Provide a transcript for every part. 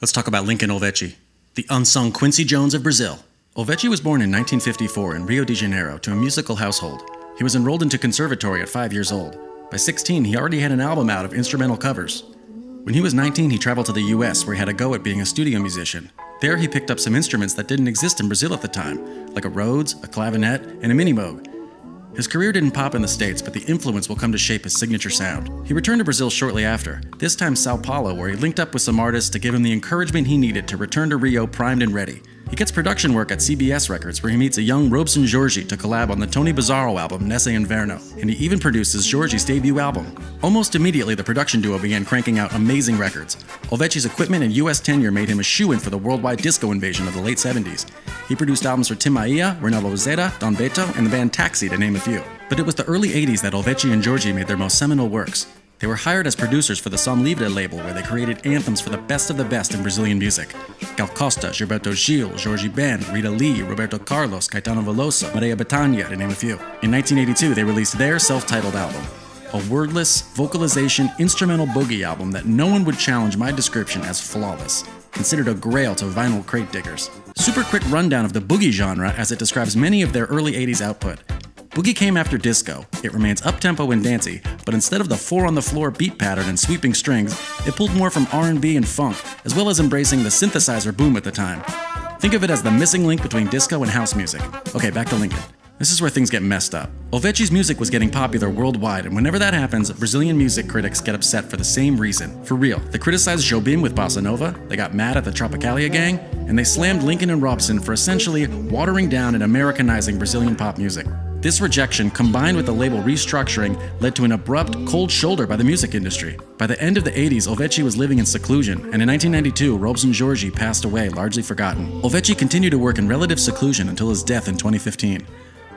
Let's talk about Lincoln Olivetti, the unsung Quincy Jones of Brazil. Olivetti was born in 1954 in Rio de Janeiro to a musical household. He was enrolled into conservatory at 5 years old. By 16, he already had an album out of instrumental covers. When he was 19, he traveled to the US, where he had a go at being a studio musician. There, he picked up some instruments that didn't exist in Brazil at the time, like a Rhodes, a clavinet, and a minimoog. His career didn't pop in the States, but the influence will come to shape his signature sound. He returned to Brazil shortly after, this time Sao Paulo, where he linked up with some artists to give him the encouragement he needed to return to Rio primed and ready. He gets production work at CBS Records, where he meets a young Robson Jorge to collab on the Tony Bizzarro album Nesse Inverno, and he even produces Jorge's debut album. Almost immediately, the production duo began cranking out amazing records. Olivetti's equipment and US tenure made him a shoo-in for the worldwide disco invasion of the late 70s. He produced albums for Tim Maia, Ronaldo Zeta, Don Beto, and the band Taxi, to name a few. But it was the early 80s that Olivetti and Jorge made their most seminal works. They were hired as producers for the Som Livre label, where they created anthems for the best of the best in Brazilian music. Gal Costa, Gilberto Gil, Jorge Ben, Rita Lee, Roberto Carlos, Caetano Veloso, Maria Bethânia, to name a few. In 1982, they released their self-titled album, a wordless, vocalization, instrumental boogie album that no one would challenge my description as flawless, considered a grail to vinyl crate diggers. Super quick rundown of the boogie genre as it describes many of their early 80s output. Boogie came after disco. It remains up-tempo and dancey, but instead of the four-on-the-floor beat pattern and sweeping strings, it pulled more from R&B and funk, as well as embracing the synthesizer boom at the time. Think of it as the missing link between disco and house music. Okay, back to Lincoln. This is where things get messed up. Olivetti's music was getting popular worldwide, and whenever that happens, Brazilian music critics get upset for the same reason. For real, they criticized Jobim with Bossa Nova, they got mad at the Tropicalia gang, and they slammed Lincoln and Robson for essentially watering down and Americanizing Brazilian pop music. This rejection, combined with the label restructuring, led to an abrupt, cold shoulder by the music industry. By the end of the 80s, Olivetti was living in seclusion, and in 1992, Robson Jorge passed away, largely forgotten. Olivetti continued to work in relative seclusion until his death in 2015.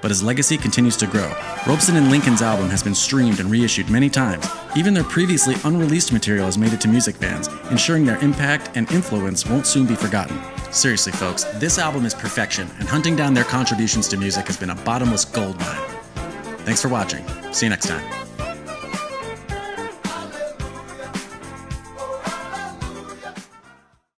But his legacy continues to grow. Robson and Lincoln's album has been streamed and reissued many times. Even their previously unreleased material has made it to music fans, ensuring their impact and influence won't soon be forgotten. Seriously, folks, this album is perfection, and hunting down their contributions to music has been a bottomless gold mine. Thanks for watching. See you next time.